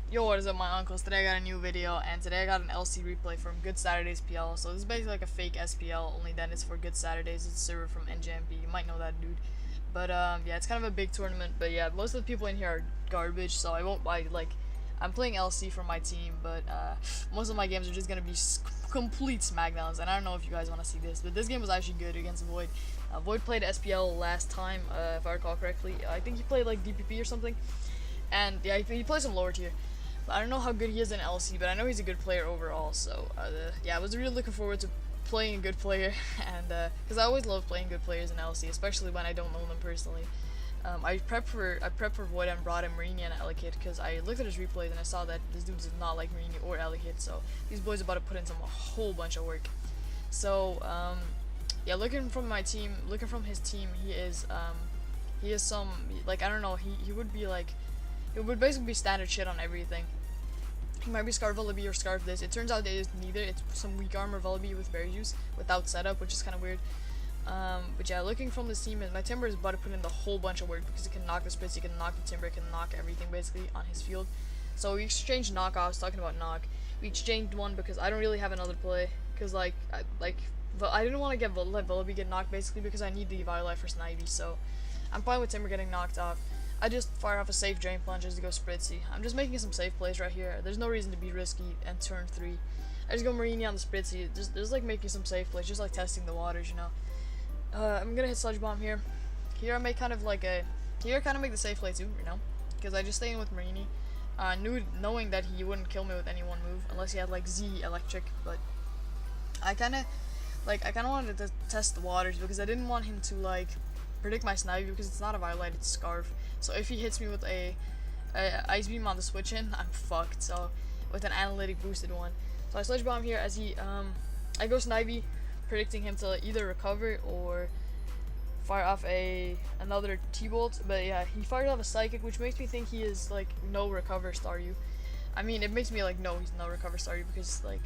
Yo, what is up, my uncles? Today I got a new video, and today I got an LC replay from Good Saturdays PL. So this is basically like a fake SPL, only then it's for Good Saturdays. It's a server from NJMP. You might know that dude. But yeah, it's kind of a big tournament. But yeah, most of the people in here are garbage, so I won't buy like. I'm playing LC for my team, but most of my games are just gonna be complete smackdowns. And I don't know if you guys want to see this, but this game was actually good against Void. Void played SPL last time, if I recall correctly. I think he played like DPP or something. And yeah, he plays some lower tier. I don't know how good he is in LC, but I know he's a good player overall. So yeah, I was really looking forward to playing a good player, and because I always love playing good players in LC, especially when I don't know them personally. I prepped for Void and brought in Marini and Elekid because I looked at his replays and I saw that this dude does not like Marini or Elekid. So these boys are about to put in a whole bunch of work. So yeah, looking from his team, he is some, like, I don't know, he would be like, it would basically be standard shit on everything. He might be Scarf Vullaby or Scarf this. It turns out it is neither. It's some weak armor Vullaby with berry juice without setup, which is kind of weird. But yeah, looking from this team, my Timber is about to put in the whole bunch of work because it can knock the Spritz, it can knock the Timber, it can knock everything basically on his field. So we exchanged knockoffs, talking about knock. We exchanged one because I don't really have another play. Because I didn't want to let Vullaby get knocked basically because I need the Violet for Snivy. So I'm fine with Timber getting knocked off. I just fire off a safe Drain Plunge just to go Spritzy. I'm just making some safe plays right here. There's no reason to be risky and turn 3. I just go Marini on the Spritzy. Just like making some safe plays, just like testing the waters, you know. I'm gonna hit Sludge Bomb here. Here I make kind of make the safe play too, you know, because I just stay in with Marini, knowing that he wouldn't kill me with any one move unless he had like Z Electric. But I kind of wanted to test the waters because I didn't want him to like predict my Snivy because it's not a Violet, it's Scarf. So if he hits me with a Ice Beam on the switch in, I'm fucked. So with an analytic boosted one. So I Sludge Bomb here as I go Snivy, predicting him to either recover or fire off another T-Bolt. But yeah, he fired off a Psychic, which makes me think he is like no recover Staryu. I mean, it makes me like no, he's no recover Staryu because like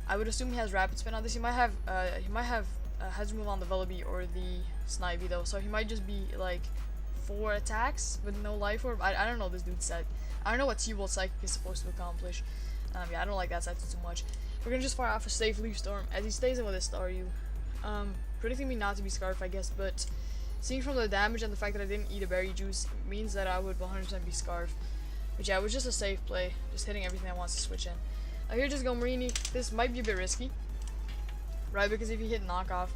I would assume he has Rapid Spin on this. He might have Hazard Move on the Vullaby or the Snivy though, so he might just be like 4 attacks with no Life Orb. I don't know this dude's set. I don't know what T-Bolt Psychic is supposed to accomplish. Yeah, I don't like that set too much. We're gonna just fire off a safe Leaf Storm as he stays in with his Staryu. Predicting me not to be Scarf, I guess, but seeing from the damage and the fact that I didn't eat a berry juice means that I would 100% be Scarf. But yeah, it was just a safe play, just hitting everything I want to switch in. Here, just go Marini. This might be a bit risky, right? Because if he hit knockoff,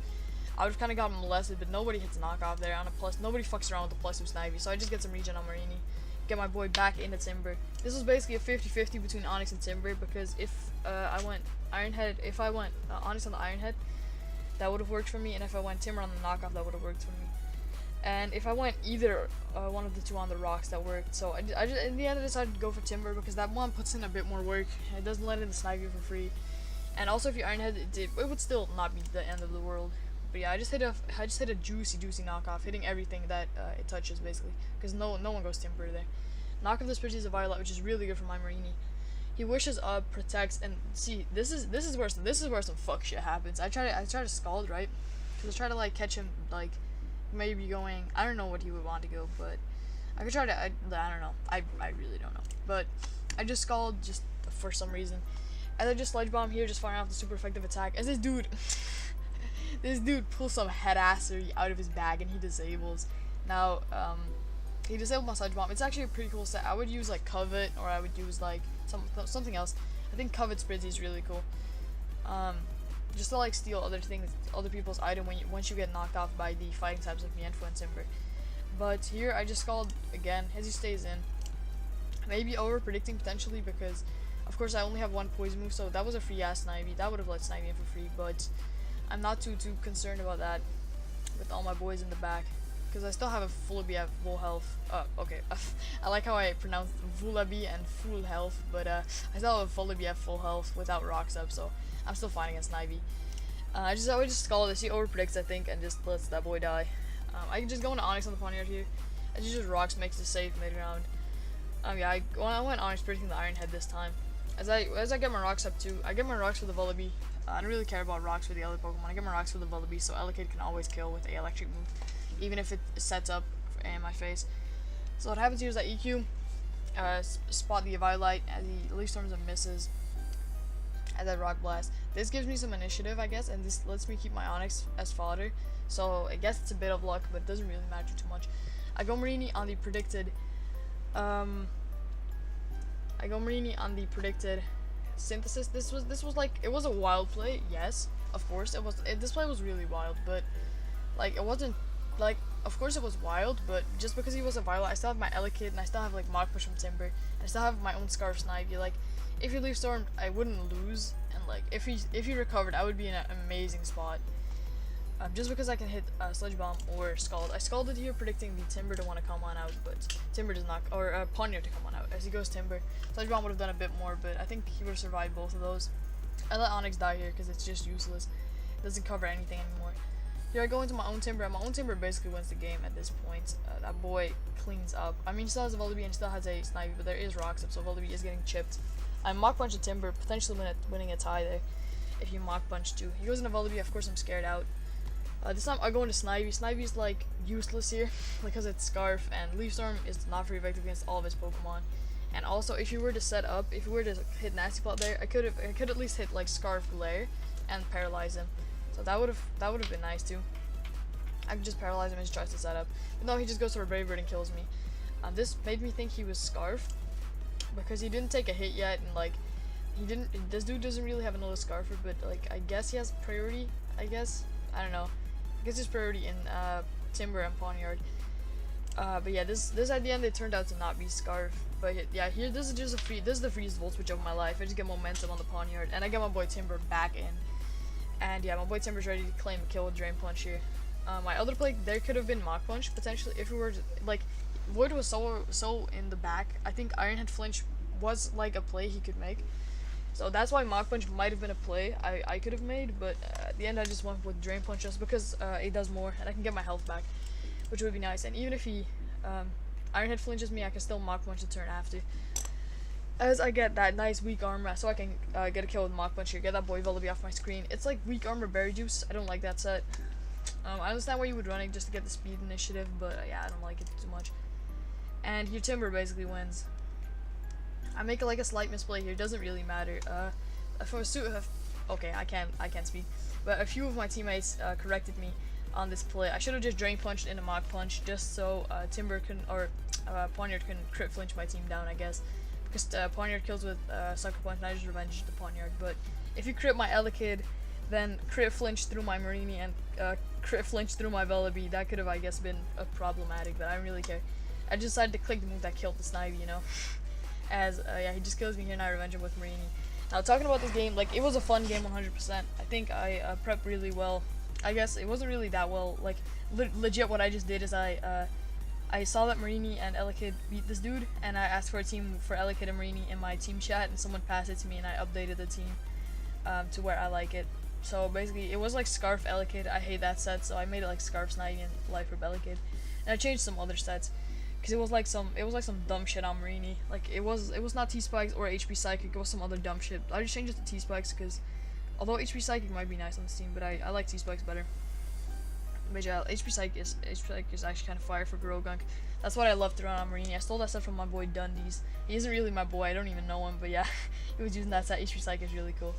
I would have kind of gotten molested, but nobody hits knockoff there on a plus. Nobody fucks around with the plus 2 Snivy, so I just get some regen on Marini. Get my boy back into Timber. This was basically a 50-50 between Onyx and Timber because if I went Ironhead, if I went Onyx on the Ironhead, that would have worked for me, and if I went Timber on the knockoff, that would have worked for me. And if I went either one of the two on the rocks, that worked. So I just in the end I decided to go for Timber because that one puts in a bit more work. It doesn't let in the Snivy for free, and also if you Ironhead, it would still not be the end of the world. But yeah, I just hit a juicy knockoff, hitting everything that it touches basically, because no one goes Timber there. Knock off the Spritzy is a Violet, which is really good for my Marini. He wishes up, protects, and see this is where some fuck shit happens. I try to Scald, right, because I try to like catch him like maybe going, I don't know what he would want to go, but I could try to I don't know. I really don't know, but I just Scald just for some reason. As I just Sludge Bomb here, just firing off the super effective attack. As this dude this dude pulls some headassery out of his bag and he disables. Now, he disabled my Sludge Bomb. It's actually a pretty cool set. I would use like Covet, or I would use like something else. I think Covet Spritzy is really cool. Just to like steal other people's item once you get knocked off by the fighting types of Mienfo and Timber. But here I just Scald again as he stays in. Maybe over predicting potentially because of course I only have one poison move, so that was a free ass Snivy. That would have let Snivy in for free, but I'm not too concerned about that with all my boys in the back, because I still have a Vullaby at full health. Okay, I like how I pronounced Vullaby and full health, but I still have a Vullaby at full health without rocks up, so I'm still fine against Snivy. I would just Scald this. He over predicts, I think, and just lets that boy die. I can just go into Onyx on the Ponyard here. I just rocks, makes it safe mid round. Yeah, I went Onyx predicting the Iron Head this time. As I get my rocks up too, I get my rocks for the Vullaby. I don't really care about rocks for the other Pokemon. I get my rocks for the Vullaby, so Elekid can always kill with a electric move, even if it sets up in my face. So what happens here is that EQ, spot the Eviolite as he leaf storms and misses at that Rock Blast. This gives me some initiative, I guess, and this lets me keep my Onyx as fodder. So I guess it's a bit of luck, but it doesn't really matter too much. I go Marini on the predicted. Synthesis. This was like, it was a wild play. Yes, of course it was. This play was really wild, but like it wasn't like. Of course it was wild, but just because he was a Violet, I still have my Elekid, and I still have like Mach Push from Timber, and I still have my own Scarf Snivy. Like, if he leaf stormed, I wouldn't lose, and like if he recovered, I would be in an amazing spot. Just because I can hit Sludge Bomb or Scald. I Scalded here, predicting the Timber to want to come on out, but Timber does not, or Poniard to come on out. As he goes Timber, Sludge Bomb would have done a bit more, but I think he would have survived both of those. I let Onyx die here because it's just useless. It doesn't cover anything anymore. Here I go into my own Timber, and my own Timber basically wins the game at this point. That boy cleans up. I mean, he still has a Volibee and still has a Snivy, but there is Rocks up, so Volibee is getting chipped. I Mach Punch a Timber, potentially winning a tie there if you Mach Punch too. He goes into Volibee, of course I'm scared out. This time I go into Snivy. Snivy's like useless here because it's Scarf, and Leaf Storm is not very effective against all of his Pokemon. And also, if you were to set up, if you were to hit Nasty Plot there, I could at least hit like Scarf Glare and paralyze him. So that would have been nice too. I could just paralyze him and he tries to set up. But no, he just goes for a Brave Bird and kills me. This made me think he was Scarf because he didn't take a hit yet, and like this dude doesn't really have another Scarfer, but like I guess he has priority. I don't know. I guess his priority in Timber and Poniard. But yeah, this at the end it turned out to not be Scarf. But yeah, here this is the freeze Volt Switch of my life. I just get momentum on the Poniard, and I get my boy Timber back in. And yeah, my boy Timber's ready to claim a kill with Drain Punch here. My other play there could have been Mach Punch potentially if we were to, like, Void was so in the back. I think Iron Head Flinch was like a play he could make. So that's why Mach Punch might have been a play I could have made, but at the end I just went with Drain Punch just because it does more and I can get my health back, which would be nice. And even if he Iron Head flinches me, I can still Mach Punch the turn after. As I get that nice weak armor, so I can get a kill with Mach Punch here, get that boy Volibee off my screen. It's like weak armor Berry Juice. I don't like that set. I understand why you would run it just to get the speed initiative, but yeah, I don't like it too much. And your Timber basically wins. I make like a slight misplay here. Doesn't really matter. Okay, I can't speak. But a few of my teammates corrected me on this play. I should have just Drain Punched into Mach Punch just so Timber can or Poniard can crit flinch my team down, I guess. Because Poniard kills with Sucker Punch, and I just revenge the Poniard. But if you crit my Elekid, then crit flinch through my Marini and crit flinch through my Volibee, that could have, I guess, been problematic. But I don't really care. I just decided to click the move that killed the Snivy, you know. As yeah, he just kills me here and I revenge him with Marini. Now talking about this game, like it was a fun game 100%. I think I prepped really well. I guess it wasn't really that well. Like legit, what I just did is I saw that Marini and Elekid beat this dude, and I asked for a team for Elekid and Marini in my team chat, and someone passed it to me, and I updated the team to where I like it. So basically, it was like Scarf Elekid. I hate that set, so I made it like Scarf Snivy and Life Orb Elekid, and I changed some other sets. Because it was like some dumb shit on Marini. Like it was not T-Spikes or HP Psychic, it was some other dumb shit. I just changed it to T-Spikes because although HP Psychic might be nice on this team, but I like T-Spikes better. But yeah, HP Psychic is actually kind of fire for Grogunk. That's what I love to run on Marini. I stole that set from my boy Dundees. He isn't really my boy, I don't even know him, but yeah, he was using that set. HP Psychic is really cool.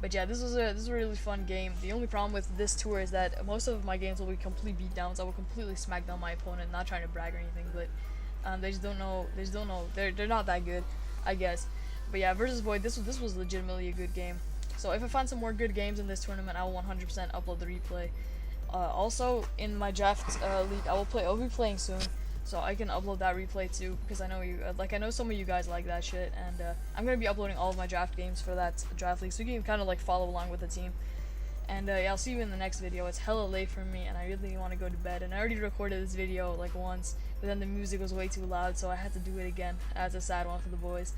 But yeah, this was a really fun game. The only problem with this tour is that most of my games will be complete beatdowns. I will completely smack down my opponent, not trying to brag or anything, but they just don't know. They're not that good, I guess. But yeah, versus Void, this was legitimately a good game. So if I find some more good games in this tournament, I will 100% upload the replay. Also in my draft league, I'll be playing soon, so I can upload that replay too, because I know I know some of you guys like that shit, and I'm gonna be uploading all of my draft games for that draft league, so you can kind of like follow along with the team. And yeah, I'll see you in the next video. It's hella late for me, and I really want to go to bed. And I already recorded this video like once, but then the music was way too loud, so I had to do it again as a sad one for the boys.